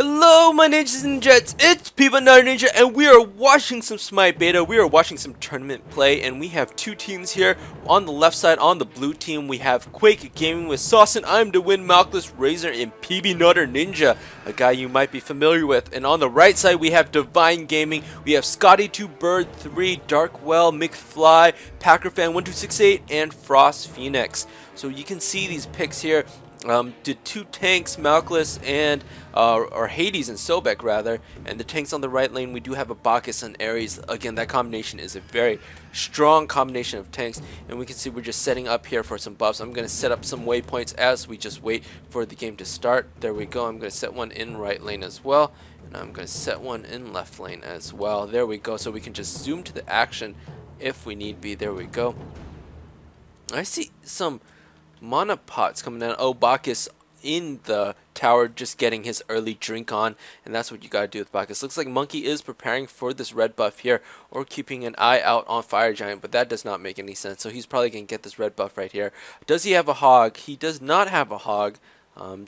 Hello, my ninjas and jets. It's Peabutnutterninja, and we are watching some Smite beta. We are watching some tournament play, and we have two teams here. On the left side, on the blue team, we have Quake gaming with Sauce and I'm to win Malkless Razor and Peabutnutterninja, a guy you might be familiar with. And on the right side, we have Divine Gaming. We have Scotty2 Bird 3, Darkwell, McFly, PackerFan1268, and Frost Phoenix. So you can see these picks here. Did two tanks, Malkless and or Hades and Sobek rather, and the tanks on the right lane we do have a Bacchus and Ares. Again, that combination is a very strong combination of tanks, and we can see we're just setting up here for some buffs. I'm going to set up some waypoints as we just wait for the game to start. There we go. I'm going to set one in right lane as well, and I'm going to set one in left lane as well. There we go, so we can just zoom to the action if we need be. There we go. I see some mana pots coming down. Oh, Bacchus in the tower just getting his early drink on, and that's what you gotta do with Bacchus. Looks like Monkey is preparing for this red buff here, or keeping an eye out on Fire Giant, but that does not make any sense. So he's probably gonna get this red buff right here. Does he have a hog? He does not have a hog.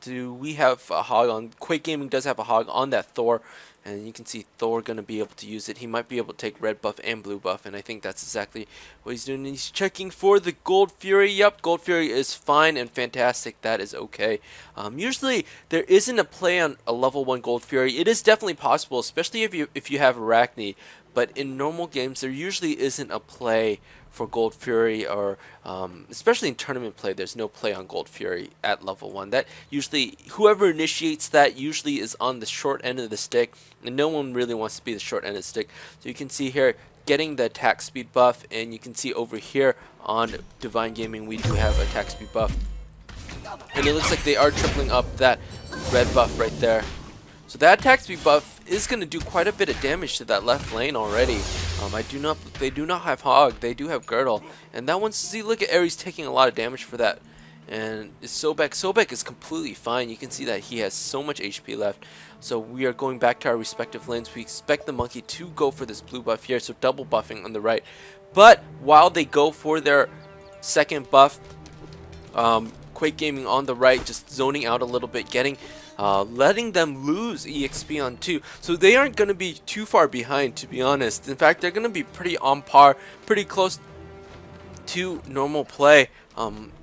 Do we have a hog on? Quake Gaming does have a hog on that Thor, and you can see Thor going to be able to use it. He might be able to take red buff and blue buff, and I think that's exactly what he's doing. He's checking for the Gold Fury. Yep, Gold Fury is fine and fantastic. That is okay. Usually there isn't a play on a level 1 Gold Fury. It is definitely possible, especially if you have Arachne, but in normal games there usually isn't a play for Gold Fury, or especially in tournament play, there's no play on Gold Fury at level 1. That usually, whoever initiates that usually is on the short end of the stick, and no one really wants to be the short end of the stick. So you can see here getting the attack speed buff, and you can see over here on Divine Gaming we do have attack speed buff, and it looks like they are tripling up that red buff right there. So that attack speed buff is going to do quite a bit of damage to that left lane already. They do not have Hog, they do have Girdle, and that one, see, look at Ares taking a lot of damage for that. And Sobek is completely fine. You can see that he has so much HP left. So we are going back to our respective lanes. We expect the Monkey to go for this blue buff here, so double buffing on the right. But while they go for their second buff, Quake Gaming on the right just zoning out a little bit, letting them lose EXP on 2. So they aren't going to be too far behind, to be honest. In fact, they're going to be pretty on par, pretty close to normal play.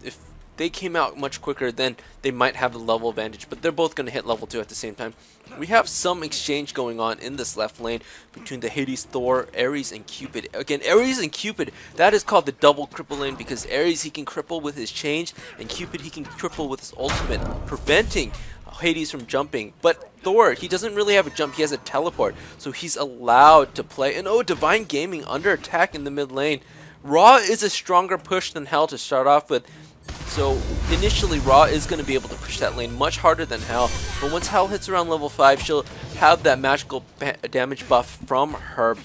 If they came out much quicker, then they might have the level advantage, but they're both going to hit level 2 at the same time. We have some exchange going on in this left lane between the Hades, Thor, Ares, and Cupid. Again, Ares and Cupid, that is called the double cripple lane, because Ares, he can cripple with his change, and Cupid, he can cripple with his ultimate, preventing Hades from jumping. But Thor, he doesn't really have a jump, he has a teleport, so he's allowed to play. And oh, Divine Gaming under attack in the mid lane. Raw is a stronger push than Hell to start off with, so initially Raw is going to be able to push that lane much harder than Hell, but once Hell hits around level 5, she'll have that magical damage buff from her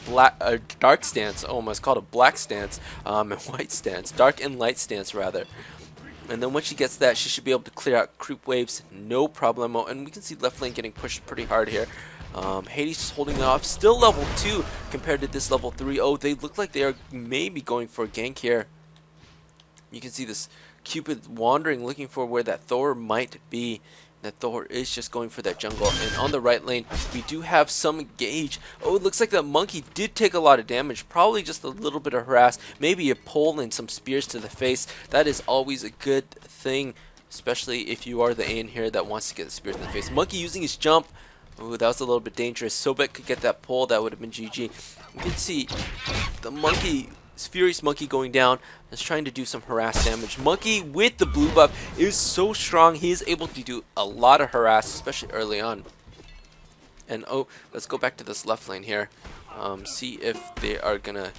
dark stance. Oh, almost called a black stance, and white stance, dark and light stance rather. And then once she gets that, she should be able to clear out creep waves, no problemo. And we can see left lane getting pushed pretty hard here. Hades just holding it off, still level 2 compared to this level 3. Oh, they look like they are maybe going for a gank here. You can see this Cupid wandering, looking for where that Thor might be. That Thor is just going for that jungle. And on the right lane, we do have some engage. Oh, it looks like that Monkey did take a lot of damage. Probably just a little bit of harass. Maybe a pole and some spears to the face. That is always a good thing, especially if you are the AN here that wants to get the spears in the face. Monkey using his jump. Ooh, that was a little bit dangerous. Sobek could get that pole. That would have been GG. You can see the Monkey, Furious Monkey going down, is trying to do some harass damage. Monkey with the blue buff is so strong, he is able to do a lot of harass, especially early on. And oh, let's go back to this left lane here, see if they are gonna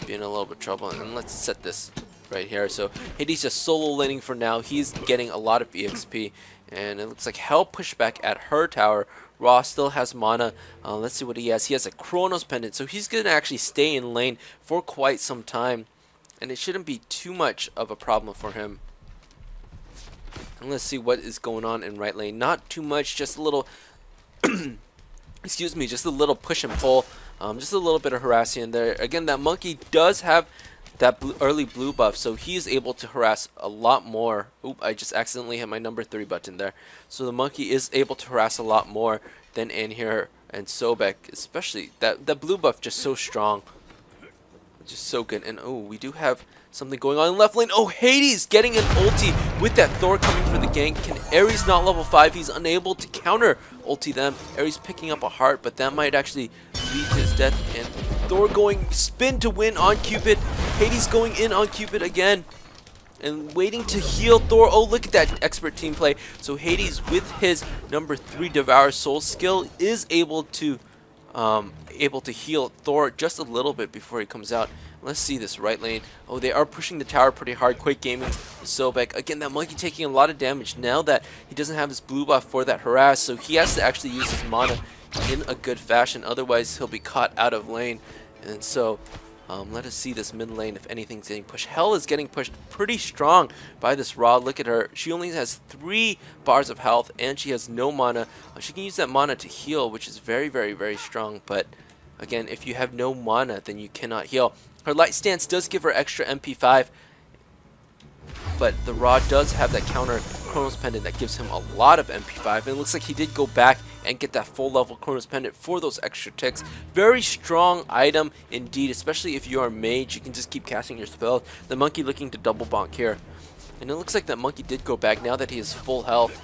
be in a little bit of trouble. And let's set this right here. So Hades just solo laning for now. He's getting a lot of EXP, and it looks like Hell pushed back at her tower. Raw still has mana. Let's see what he has. He has a Chronos pendant, so he's going to actually stay in lane for quite some time, and it shouldn't be too much of a problem for him. And let's see what is going on in right lane. Not too much, just a little excuse me, just a little push and pull, just a little bit of harassing in there. Again, that Monkey does have that early blue buff, so he is able to harass a lot more. Oop, I just accidentally hit my number 3 button there. So the Monkey is able to harass a lot more than Anhir and Sobek, especially that blue buff just so strong, just so good. And oh, we do have something going on in left lane. Oh, Hades getting an ulti with that Thor coming for the gank. Can Ares not level 5? He's unable to counter ulti them. Ares picking up a heart, but that might actually lead to his death. And Thor going spin to win on Cupid. Hades going in on Cupid again and waiting to heal Thor. Oh, look at that expert team play. So Hades with his number 3 Devour Soul skill is able to heal Thor just a little bit before he comes out. Let's see this right lane. Oh, they are pushing the tower pretty hard. Quake Gaming, Sobek. Again, that monkey taking a lot of damage now that he doesn't have his blue buff for that harass, so he has to actually use his mana in a good fashion. Otherwise, he'll be caught out of lane. And so, let us see this mid lane if anything's getting pushed. Hell is getting pushed pretty strong by this Ra. Look at her. She only has 3 bars of health, and she has no mana. She can use that mana to heal, which is very, very, very strong. But again, if you have no mana, then you cannot heal. Her light stance does give her extra MP5, but the Ra does have that counter Chronos Pendant that gives him a lot of MP5, and it looks like he did go back and get that full level Chronos Pendant for those extra ticks. Very strong item indeed, especially if you are mage. You can just keep casting your spells. The monkey looking to double bonk here, and it looks like that monkey did go back now that he has full health.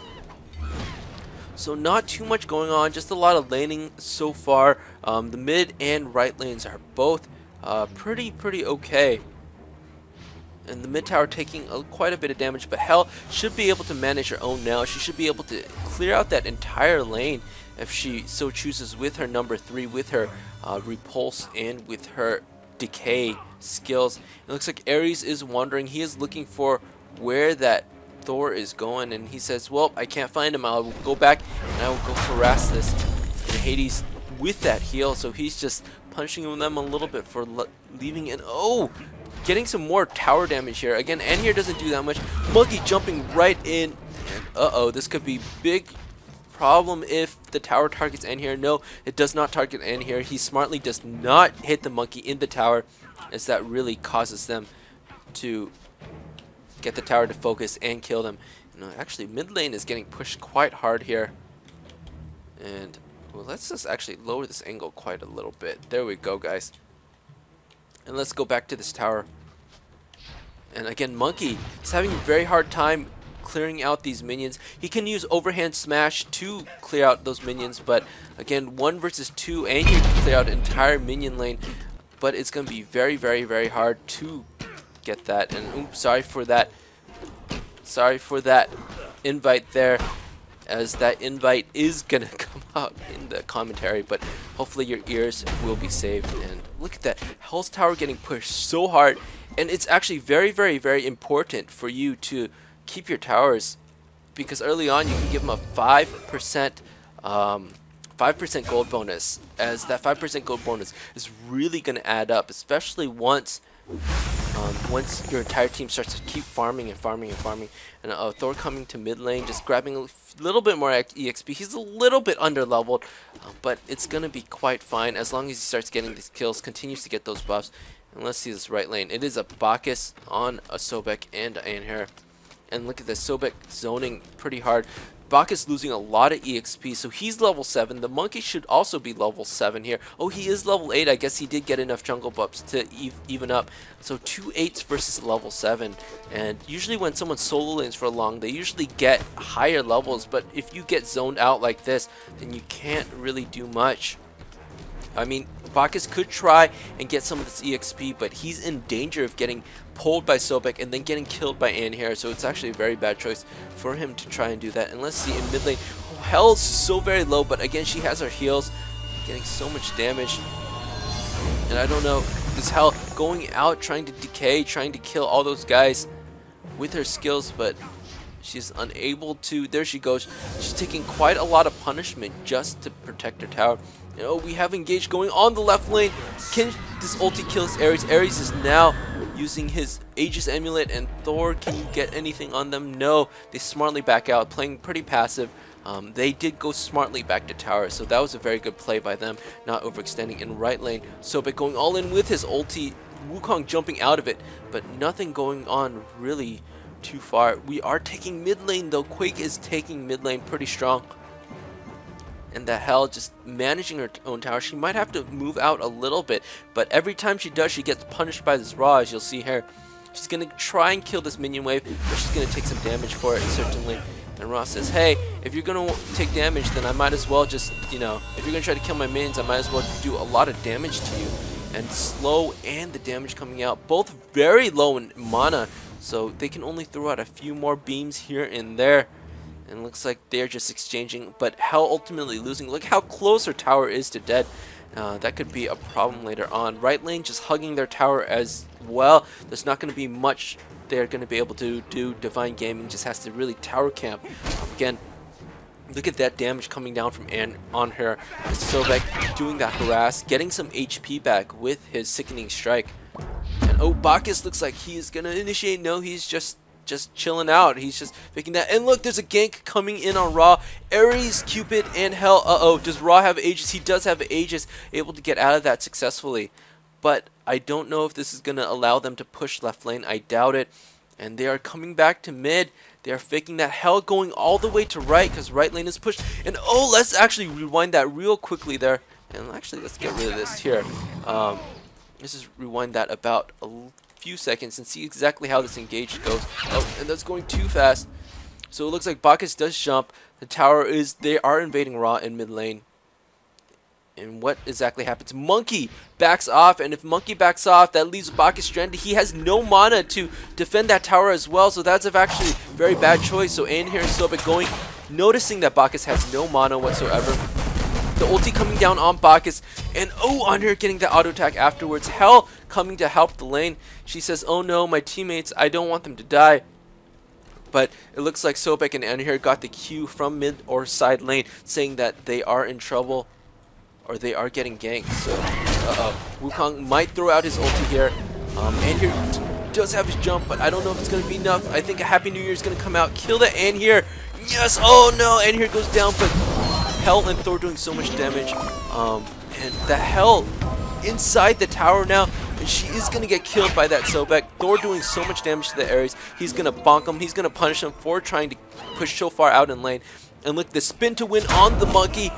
So not too much going on, just a lot of laning so far. The mid and right lanes are both pretty okay. And the mid tower taking quite a bit of damage, but Hell should be able to manage her own now. She should be able to clear out that entire lane if she so chooses with her number 3, with her repulse and with her decay skills. It looks like Ares is wandering. He is looking for where that Thor is going, and he says, well, I can't find him. I will go back and I will go harass this. And Hades with that heal, so he's just punching them a little bit for leaving in. Oh, getting some more tower damage here. Again, Anhir doesn't do that much. Monkey jumping right in. And uh-oh, this could be big problem if the tower targets Anhir. No, it does not target Anhir. He smartly does not hit the monkey in the tower, as that really causes them to get the tower to focus and kill them. No, actually, mid lane is getting pushed quite hard here. And well, let's just actually lower this angle quite a little bit. There we go, guys. And let's go back to this tower. And again, Monkey is having a very hard time clearing out these minions. He can use overhand smash to clear out those minions, but again, 1 versus 2, and you can clear out an entire minion lane. But it's going to be very, very, very hard to get that. And oops, sorry for that invite there, as that invite is gonna come out in the commentary, but hopefully your ears will be saved. And look at that, Hell's Tower getting pushed so hard, and it's actually very, very, very important for you to keep your towers, because early on you can give them a 5% gold bonus, as that 5% gold bonus is really going to add up, especially once your entire team starts to keep farming and farming and farming. And Thor coming to mid lane, just grabbing a little bit more EXP. He's a little bit under leveled, but it's going to be quite fine as long as he starts getting these kills, continues to get those buffs. And let's see this right lane. It is a Bacchus on a Sobek and Anhir. And look at this, Sobek zoning pretty hard. Bacchus losing a lot of EXP, so he's level 7. The monkey should also be level 7 here. Oh, he is level 8. I guess he did get enough jungle buffs to even up. So 2 8s versus level 7. And usually when someone solo lanes for long, they usually get higher levels. But if you get zoned out like this, then you can't really do much. I mean, Bacchus could try and get some of this EXP, but he's in danger of getting pulled by Sobek and then getting killed by Anhir, so it's actually a very bad choice for him to try and do that. And let's see in mid lane, oh, Hell's so very low, but again, she has her heals, getting so much damage. And I don't know, this Hell going out, trying to decay, trying to kill all those guys with her skills, but she's unable to. There she goes. She's taking quite a lot of punishment just to protect her tower. You know, we have engaged going on the left lane. Can this ulti kill Ares? Ares is now using his Aegis Amulet, and Thor, can you get anything on them? No, they smartly back out, playing pretty passive. They did go smartly back to tower, so that was a very good play by them, not overextending in right lane. Sobek going all in with his ulti, Wukong jumping out of it, but nothing going on really too far. We are taking mid lane though. Quake is taking mid lane pretty strong. and the Hell just managing her own tower. She might have to move out a little bit, but every time she does, she gets punished by this Ra, as you'll see here. She's going to try and kill this minion wave, but she's going to take some damage for it, certainly. And Ra says, hey, if you're going to take damage, then I might as well just, you know, if you're going to try to kill my minions, I might as well do a lot of damage to you. And slow and the damage coming out, both very low in mana, so they can only throw out a few more beams here and there. And it looks like they're just exchanging, but Hell ultimately losing. Look how close her tower is to dead. That could be a problem later on. Right lane just hugging their tower as well. There's not going to be much they're going to be able to do. Divine Gaming just has to really tower camp. Again, look at that damage coming down from Anne on her. And Sobek doing that harass, getting some HP back with his Sickening Strike. And oh, Bacchus looks like he's going to initiate. No, he's just chilling out. He's just picking that. And look, there's a gank coming in on Ra. Ares, Cupid, and Hell. Uh-oh, does Ra have Aegis? He does have Aegis, able to get out of that successfully. But I don't know if this is going to allow them to push left lane. I doubt it. And they are coming back to mid. They are faking that. Hell going all the way to right because right lane is pushed. And oh, let's actually rewind that real quickly there. And actually, let's get rid of this here. Let's just rewind that about a few seconds and see exactly how this engage goes. Oh, and that's going too fast. So it looks like Bacchus does jump. The tower is, they are invading Ra in mid lane. And what exactly happens? Monkey backs off, and if Monkey backs off, that leaves Bacchus stranded. He has no mana to defend that tower as well, so that's actually a very bad choice. So in here, Sobek going, noticing that Bacchus has no mana whatsoever. The ulti coming down on Bacchus, and oh, on her getting the auto attack afterwards. Hell coming to help the lane. She says, oh no, my teammates, I don't want them to die. But it looks like Sobek and Anhir got the cue from mid or side lane saying that they are in trouble, or they are getting ganked. So Wukong might throw out his ulti here. Anhir does have his jump, but I don't know if it's going to be enough. I think a Happy New Year is going to come out, kill the Anhir. Yes, oh no, Anhir goes down, but Hell and Thor doing so much damage. And the Hell inside the tower now, and she is going to get killed by that Sobek. Thor doing so much damage to the Ares. He's going to bonk him. He's going to punish him for trying to push so far out in lane. And look, the spin to win on the Monkey.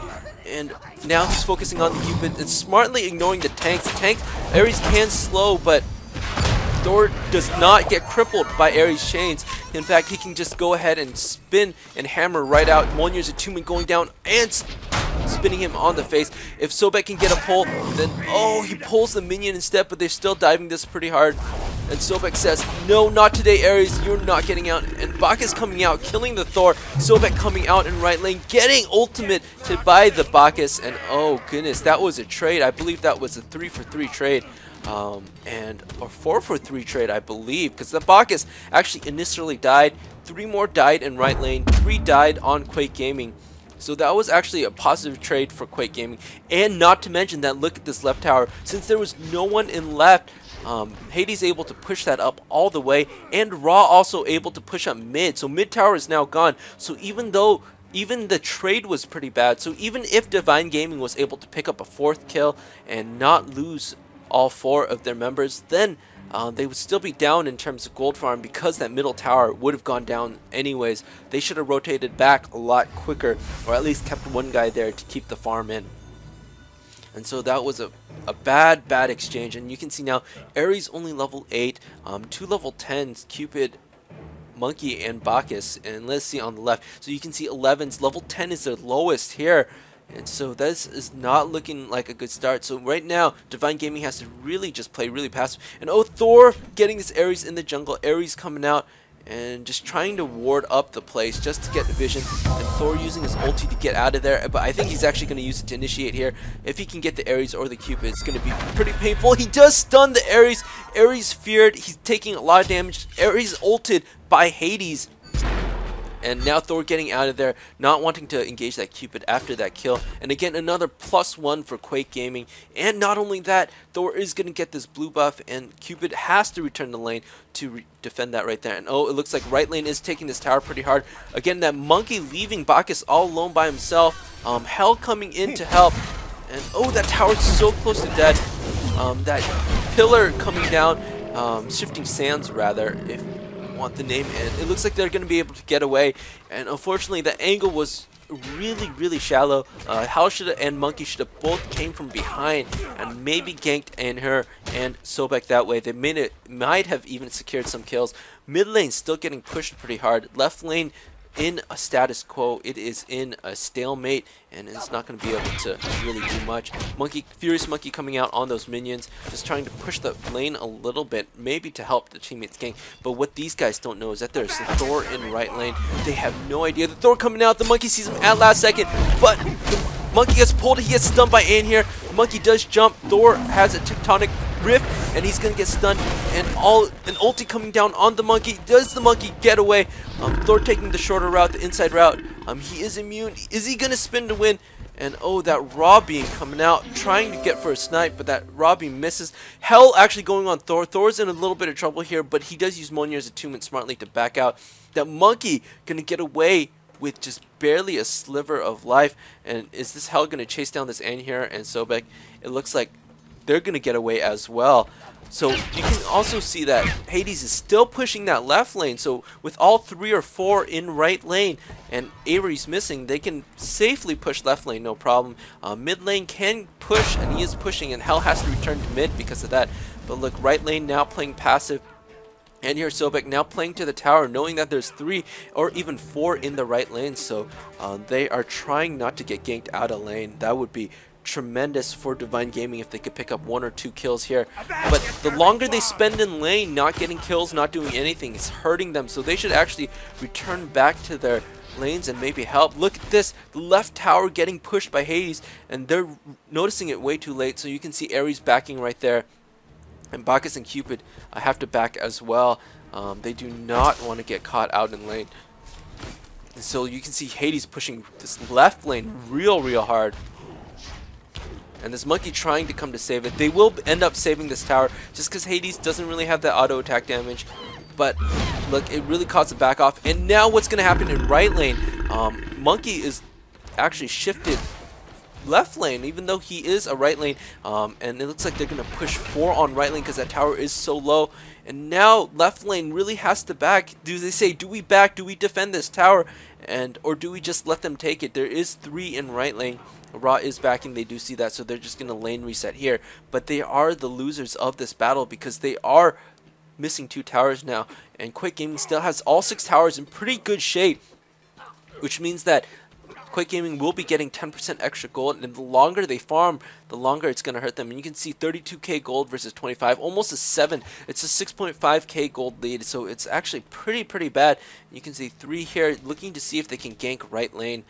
And now he's focusing on the Cupid and smartly ignoring the tanks. Ares can slow, but Thor does not get crippled by Ares' chains. In fact, he can just go ahead and spin and hammer right out. Mjolnir's attunement going down and spinning him on the face. If Sobek can get a pull, then oh, he pulls the minion instead, but they're still diving this pretty hard. And Sobek says, no, not today, Ares, you're not getting out. And Bacchus coming out, killing the Thor. Sobek coming out in right lane, getting ultimate to buy the Bacchus. And oh goodness, that was a trade. I believe that was a 3-for-3 trade. Or 4-for-3 trade, I believe, because the Bacchus actually initially died. 3 more died in right lane, 3 died on Quake Gaming. So that was actually a positive trade for Quake Gaming. And not to mention that, look at this left tower. Since there was no one in left, Hades able to push that up all the way, and Ra also able to push up mid. So mid tower is now gone. So even the trade was pretty bad, so even if Divine Gaming was able to pick up a 4th kill and not lose all 4 of their members, then they would still be down in terms of gold farm because that middle tower would have gone down anyways. They should have rotated back a lot quicker, or at least kept one guy there to keep the farm in. And so that was a bad exchange. And you can see now Ares only level 8, 2 level 10s, Cupid, Monkey, and Bacchus. And let's see on the left. So you can see 11s, level 10 is their lowest here. And so this is not looking like a good start. So right now, Divine Gaming has to really just play really passive. And oh, Thor getting this Ares in the jungle. Ares coming out and just trying to ward up the place just to get vision. And Thor using his ulti to get out of there. But I think he's actually going to use it to initiate here. If he can get the Ares or the Cupid, it's going to be pretty painful. He does stun the Ares. Ares feared. He's taking a lot of damage. Ares ulted by Hades. And now Thor getting out of there, not wanting to engage that Cupid after that kill. And again, another +1 for Quake Gaming. And not only that, Thor is going to get this blue buff, and Cupid has to return the lane to defend that right there. And oh, it looks like right lane is taking this tower pretty hard. Again, that Monkey leaving Bacchus all alone by himself. Hell coming in to help. And oh, that tower's so close to dead. That pillar coming down, Shifting Sands rather, if want the name, and it looks like they're going to be able to get away. And unfortunately the angle was really shallow. Hell and Monkey should have both came from behind and maybe ganked in her and Sobek that way. They might have even secured some kills. Mid lane still getting pushed pretty hard. Left lane in a status quo. It is in a stalemate, and it's not going to be able to really do much. Furious Monkey coming out on those minions, just trying to push the lane a little bit, maybe to help the teammates gank. But what these guys don't know is that there's a Thor in right lane. They have no idea. The Thor coming out, the Monkey sees him at last second, but the Monkey gets pulled, he gets stunned by Ann here. Monkey does jump, Thor has a tectonic rift, and he's gonna get stunned, and an ulti coming down on the Monkey. Does the Monkey get away? Thor taking the shorter route, the inside route. He is immune. Is he gonna spin to win? And oh, that raw beam coming out, trying to get for a snipe, but that raw beam misses. Hell actually going on Thor. Thor's in a little bit of trouble here, but he does use Mjolnir's attunement smartly to back out. That Monkey gonna get away with just barely a sliver of life. And is this Hell gonna chase down this Ann here and Sobek? It looks like they're gonna get away as well. So you can also see that Hades is still pushing that left lane. So with all 3 or 4 in right lane and Avery's missing, they can safely push left lane, no problem. Mid lane can push, and he is pushing, and Hell has to return to mid because of that. But look, right lane now playing passive. And here Sobek now playing to the tower, knowing that there's 3 or even 4 in the right lane. So they are trying not to get ganked out of lane. That would be tremendous for Divine Gaming if they could pick up 1 or 2 kills here. But the longer they spend in lane not getting kills, not doing anything, it's hurting them. So they should actually return back to their lanes and maybe help. Look at this, the left tower getting pushed by Hades, and they're noticing it way too late. So you can see Ares backing right there, and Bacchus and Cupid have to back as well. They do not want to get caught out in lane. And so you can see Hades pushing this left lane real hard. And this Monkey trying to come to save it. They will end up saving this tower just because Hades doesn't really have that auto attack damage. But look, it really caused a back off. And now what's going to happen in right lane? Monkey is actually shifted left lane, even though he is a right lane. And it looks like they're going to push 4 on right lane because that tower is so low. And now left lane really has to back. Do they say, do we back? Do we defend this tower? Or do we just let them take it? There is 3 in right lane. Raw is backing, they do see that, so they're just going to lane reset here. But they are the losers of this battle because they are missing 2 towers now. And Quake Gaming still has all 6 towers in pretty good shape, which means that Quake Gaming will be getting 10% extra gold, and the longer they farm, the longer it's going to hurt them. And you can see 32k gold versus 25, almost a 7. It's a 6.5k gold lead, so it's actually pretty bad. You can see 3 here, looking to see if they can gank right lane.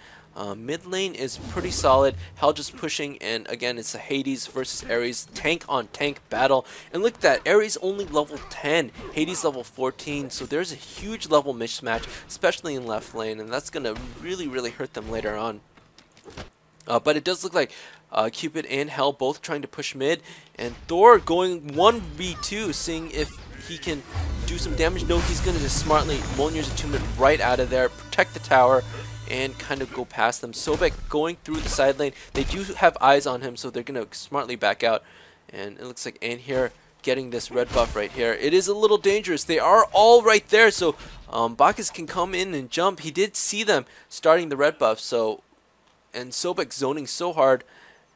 Mid lane is pretty solid. Hell just pushing, and again it's a Hades versus Ares tank on tank battle. And look at that, Ares only level 10, Hades level 14, so there's a huge level mismatch, especially in left lane, and that's gonna really hurt them later on. But it does look like Cupid and Hell both trying to push mid, and Thor going 1v2, seeing if he can do some damage. No, he's gonna just smartly Mjolnir's attunement right out of there, protect the tower, and kind of go past them. Sobek going through the side lane. They do have eyes on him, so they're going to smartly back out. And it looks like Ann here getting this red buff right here. It is a little dangerous. They are all right there, so Bacchus can come in and jump. He did see them starting the red buff, so, and Sobek zoning so hard,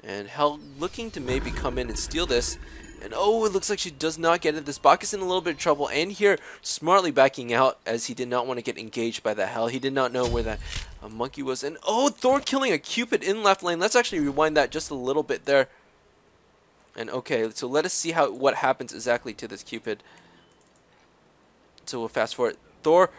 and Hell looking to maybe come in and steal this. And oh, it looks like she does not get it. This Bacchus in a little bit of trouble, and here smartly backing out as he did not want to get engaged by that Hell. He did not know where that Monkey was. And oh, Thor killing a Cupid in left lane. Let's actually rewind that just a little bit there. And okay, so let us see what happens exactly to this Cupid. So we'll fast forward. Thor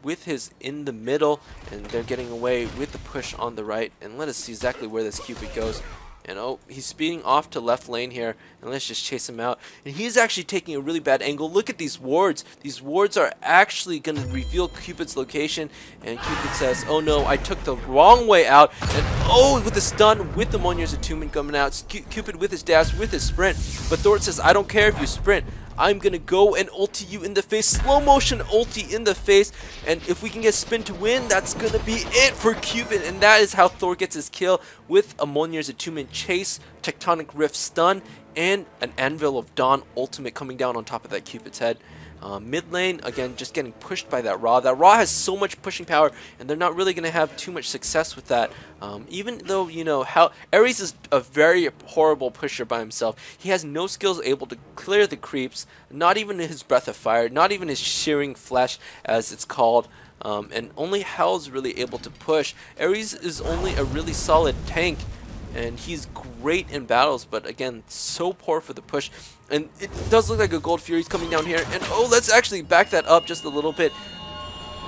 with his in the middle, and they're getting away with the push on the right. And let us see exactly where this Cupid goes. And oh, he's speeding off to left lane here, and let's just chase him out. And he's actually taking a really bad angle. Look at these wards. These wards are actually going to reveal Cupid's location, and Cupid says, oh no, I took the wrong way out. And oh, with the stun, with the Mjolnir's attunement coming out, Cupid with his dash, with his sprint. But Thor says, I don't care if you sprint. I'm gonna go and ulti you in the face, slow motion ulti in the face, and if we can get spin to win, that's gonna be it for Cupid. And that is how Thor gets his kill, with a Mjolnir's attunement chase, tectonic rift stun, and an Anvil of Dawn ultimate coming down on top of that Cupid's head. Mid lane, again, just getting pushed by that Ra. That Ra has so much pushing power, and they're not really going to have too much success with that. Even though, you know, how Ares is a very horrible pusher by himself. He has no skills able to clear the creeps, not even his Breath of Fire, not even his Shearing Flesh, as it's called. And only Hell's really able to push. Ares is only a really solid tank, and he's great in battles, but again, so poor for the push. And it does look like a Gold Fury's coming down here, and oh, let's actually back that up just a little bit.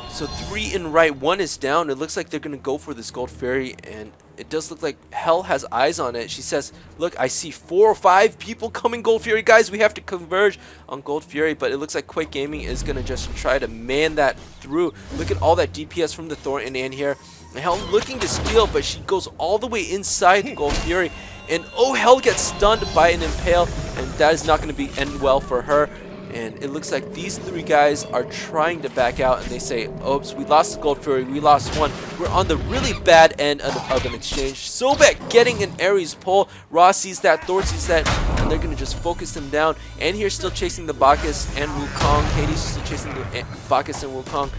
So 3 in right, 1 is down. It looks like they're going to go for this Gold Fury, and it does look like Hell has eyes on it. She says, look, I see 4 or 5 people coming Gold Fury. Guys, we have to converge on Gold Fury, but it looks like Quake Gaming is going to just try to man that through. Look at all that DPS from the Thornton in here. Hell looking to steal, but she goes all the way inside the Gold Fury. And oh, Hell gets stunned by an Impale, and that is not going to end well for her. And it looks like these 3 guys are trying to back out, and they say, oops, we lost the Gold Fury, we lost 1. We're on the really bad end of an exchange. Sobek getting an Ares pull. Ra sees that, Thor sees that, and they're going to just focus him down. And here still chasing the Bacchus and Wukong. Hades still chasing the Bacchus and Wukong.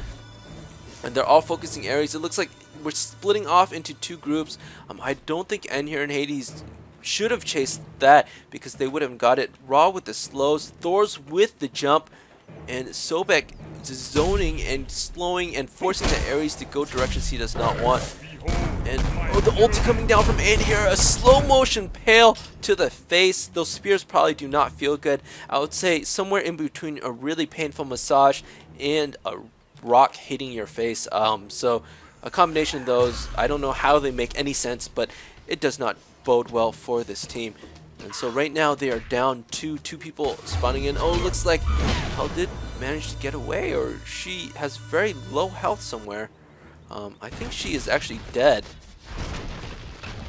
And they're all focusing Ares. It looks like we're splitting off into 2 groups. I don't think Anhir and Hades should have chased that because they would have got it. Ra with the slows, Thor's with the jump, and Sobek zoning and slowing and forcing the Ares to go directions he does not want. And oh, the ulti coming down from Anhir, a slow motion pale to the face. Those spears probably do not feel good. I would say somewhere in between a really painful massage and a rock hitting your face. So a combination of those, I don't know how they make any sense, but it does not bode well for this team. And so right now they are down to 2 people spawning in. Oh, looks like Hell did manage to get away, or she has very low health somewhere. I think she is actually dead,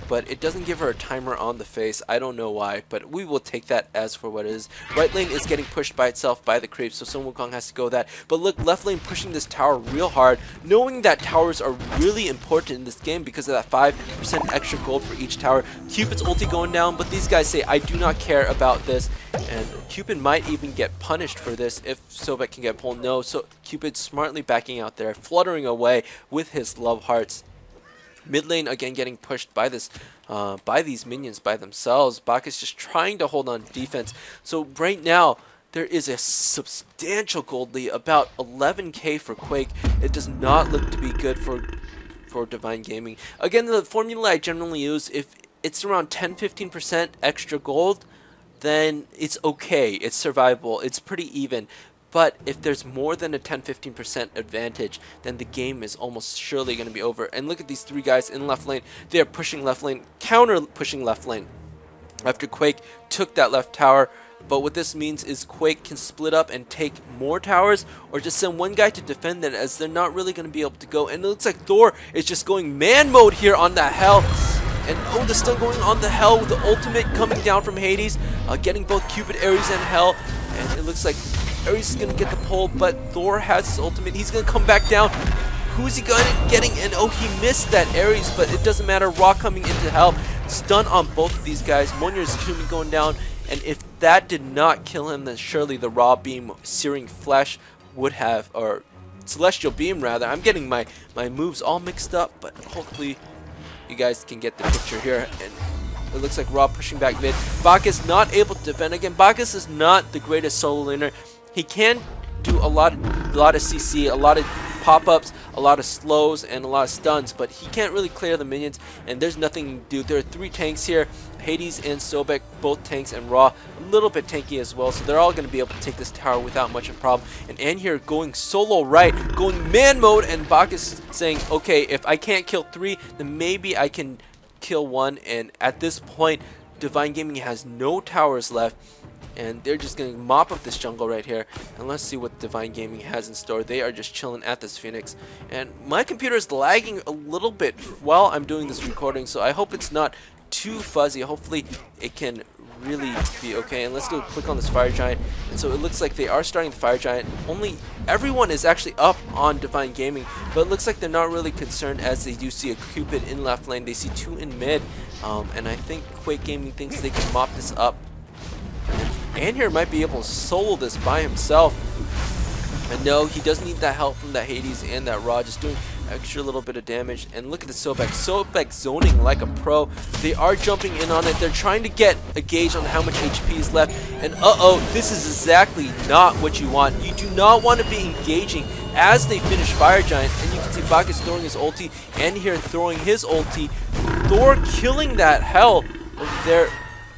but it doesn't give her a timer on the face. I don't know why, but we will take that as for what it is. Right lane is getting pushed by itself by the creeps, so Sun Wukong has to go that. But look, left lane pushing this tower real hard, knowing that towers are really important in this game because of that 5% extra gold for each tower. Cupid's ulti going down, but these guys say, I do not care about this. And Cupid might even get punished for this if Sobek can get pulled. No, so Cupid smartly backing out there, fluttering away with his love hearts. Mid lane again getting pushed by this, by these minions by themselves. Bacchus just trying to hold on to defense. So right now there is a substantial gold lead, about 11k for Quake. It does not look to be good for Divine Gaming. Again, the formula I generally use, if it's around 10-15% extra gold, then it's okay. It's survivable. It's pretty even. But if there's more than a 10-15% advantage, then the game is almost surely going to be over. And look at these 3 guys in left lane. They are pushing left lane, counter pushing left lane. After Quake took that left tower. But what this means is Quake can split up and take more towers, or just send 1 guy to defend it, as they're not really going to be able to go. And it looks like Thor is just going man mode here on that Hell. And oh, the stun going on the Hell with the ultimate coming down from Hades, getting both Cupid, Ares, and Hell. And it looks like Ares is going to get the pull, but Thor has his ultimate. He's going to come back down. Who's he getting? And oh, he missed that Ares, but it doesn't matter. Ra coming into Hell. Stun on both of these guys. Monier's Kumi going down. And if that did not kill him, then surely the Raw Beam, Searing Flesh would have, or Celestial Beam rather. I'm getting my moves all mixed up, but hopefully you guys can get the picture here. And it looks like Ra pushing back mid. Bacchus not able to defend again. Bacchus is not the greatest solo laner. He can do a lot of CC, a lot of pop-ups, a lot of slows, and a lot of stuns, but he can't really clear the minions, and there's nothing to do. There are 3 tanks here, Hades and Sobek, both tanks, and Ra a little bit tanky as well, so they're all going to be able to take this tower without much of a problem. And Anhir going solo right, going man mode, and Bacchus saying, okay, if I can't kill 3, then maybe I can kill 1, and at this point, Divine Gaming has no towers left, and they're just going to mop up this jungle right here. And let's see what Divine Gaming has in store. They are just chilling at this Phoenix. And my computer is lagging a little bit while I'm doing this recording, so I hope it's not too fuzzy. Hopefully it can really be okay. And let's go click on this Fire Giant. And so it looks like they are starting the Fire Giant. Only everyone is actually up on Divine Gaming, but it looks like they're not really concerned, as they do see a Cupid in left lane. They see 2 in mid, and I think Quake Gaming thinks they can mop this up. Anhir might be able to solo this by himself. And no, he doesn't need that help from that Hades and that Raw, just doing extra little bit of damage. And look at the Sobek. Sobek zoning like a pro. They are jumping in on it. They're trying to get a gauge on how much HP is left. And this is exactly not what you want. You do not want to be engaging as they finish Fire Giant. And you can see Bacchus throwing his ulti and here throwing his ulti. Thor killing that hell over there.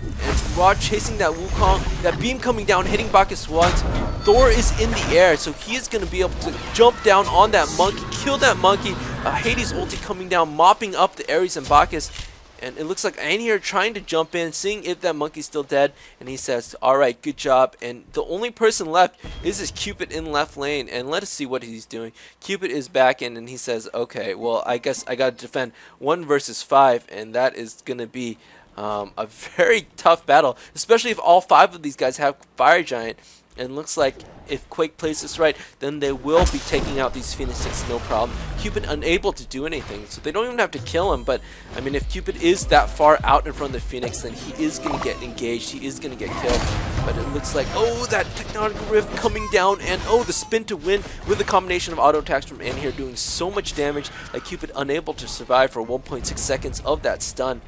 And Raw chasing that Wukong, that beam coming down, hitting Bacchus once. Thor is in the air, so he is going to be able to jump down on that monkey, kill that monkey. Hades ulti coming down, mopping up the Ares and Bacchus. And it looks like Anhir trying to jump in, seeing if that monkey's still dead. And he says, alright, good job. And the only person left is this Cupid in left lane. And let us see what he's doing. Cupid is back in, and he says, okay, well, I guess I got to defend 1 versus 5. And that is going to be a very tough battle, especially if all 5 of these guys have Fire Giant. And looks like if Quake plays this right, then they will be taking out these Phoenixes no problem. Cupid unable to do anything, so they don't even have to kill him. But I mean, if Cupid is that far out in front of the Phoenix, then he is going to get engaged, he is going to get killed. But it looks like, that Tectonic Rift coming down, and the spin to win with a combination of auto attacks from Anhir doing so much damage that Cupid unable to survive for 1.6 seconds of that stun.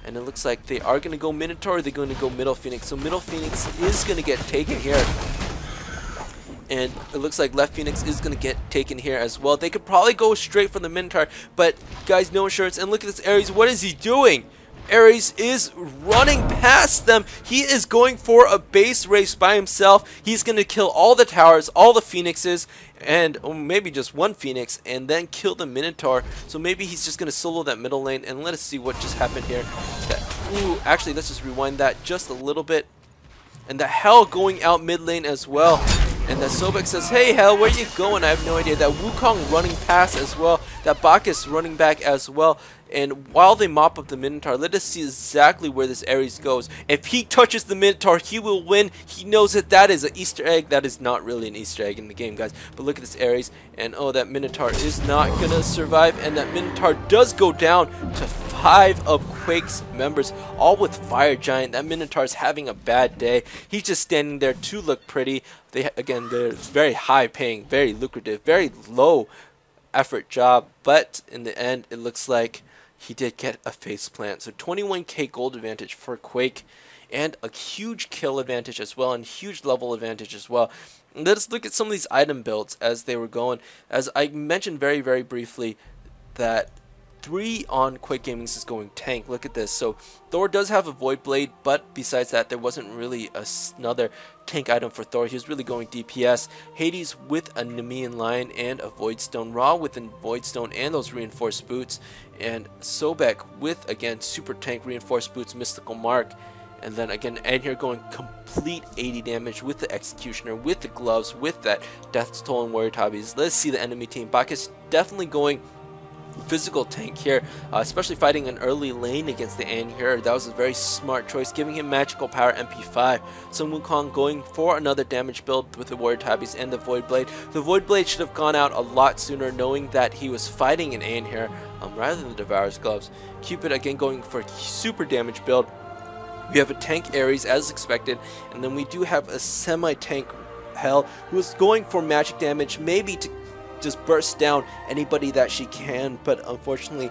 And it looks like they are going to go Minotaur, or they're going to go Middle Phoenix. So Middle Phoenix is going to get taken here. And it looks like Left Phoenix is going to get taken here as well. They could probably go straight for the Minotaur, but guys, no insurance. And look at this Ares. What is he doing? Ares is running past them. He is going for a base race by himself. He's going to kill all the towers, all the Phoenixes, and maybe just 1 Phoenix, and then kill the Minotaur. So maybe he's just going to solo that middle lane. And let us see what just happened here. Actually, let's just rewind that just a little bit. And the Hell going out mid lane as well. And that Sobek says, hey Hell, where you going? I have no idea. That Wukong running past as well. That Bacchus running back as well. And while they mop up the Minotaur, let us see exactly where this Ares goes. If he touches the Minotaur, he will win. He knows that that is an Easter egg. That is not really an Easter egg in the game, guys. But look at this Ares. And that Minotaur is not going to survive. And that Minotaur does go down to 5 of Quake's members, all with Fire Giant. That Minotaur is having a bad day. He's just standing there to look pretty. Again, they're very high paying, very lucrative, very low effort job. But in the end, it looks like he did get a faceplant. So 21k gold advantage for Quake, and a huge kill advantage as well, and huge level advantage as well. And let's look at some of these item builds as they were going. As I mentioned very, very briefly, that 3 on Quake Gaming's is going tank. Look at this. So Thor does have a Void Blade, but besides that, there wasn't really another tank item for Thor. He was really going DPS. Hades with a Nemean Lion and a Void Stone. Ra with a Void Stone and those reinforced boots. And Sobek with, again, super tank reinforced boots, Mystical Mark. And then again, Anhir going complete 80 damage with the Executioner, with the gloves, with that Death Toll and Warrior Tabbies. Let's see the enemy team. Bacchus definitely going physical tank here, especially fighting an early lane against the Anhir. That was a very smart choice, giving him magical power MP5. Sun Wukong going for another damage build with the Warrior Tabbies and the Void Blade. The Void Blade should have gone out a lot sooner, knowing that he was fighting an Anhir rather than the Devourer's Gloves. Cupid again going for a super damage build. We have a tank Ares as expected, and then we do have a semi-tank Hell who is going for magic damage, maybe to just burst down anybody that she can, but unfortunately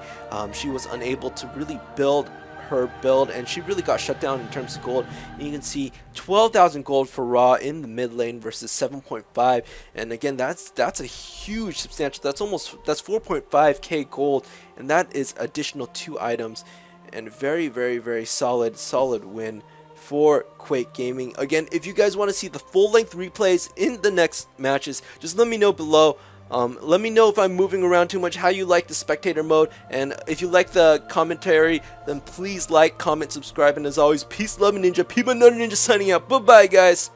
she was unable to really build her build, and she really got shut down in terms of gold. And you can see 12,000 gold for Ra in the mid lane versus 7.5, and again that's a huge substantial, that's 4.5k gold, and that is additional 2 items, and very, very, very solid win for Quake Gaming. Again, if you guys want to see the full length replays in the next matches, just let me know below. Let me know if I'm moving around too much, how you like the spectator mode, and if you like the commentary, then please like, comment, subscribe, and as always, peace, love, and ninja. Peabutnutterninja signing out. Bye bye, guys.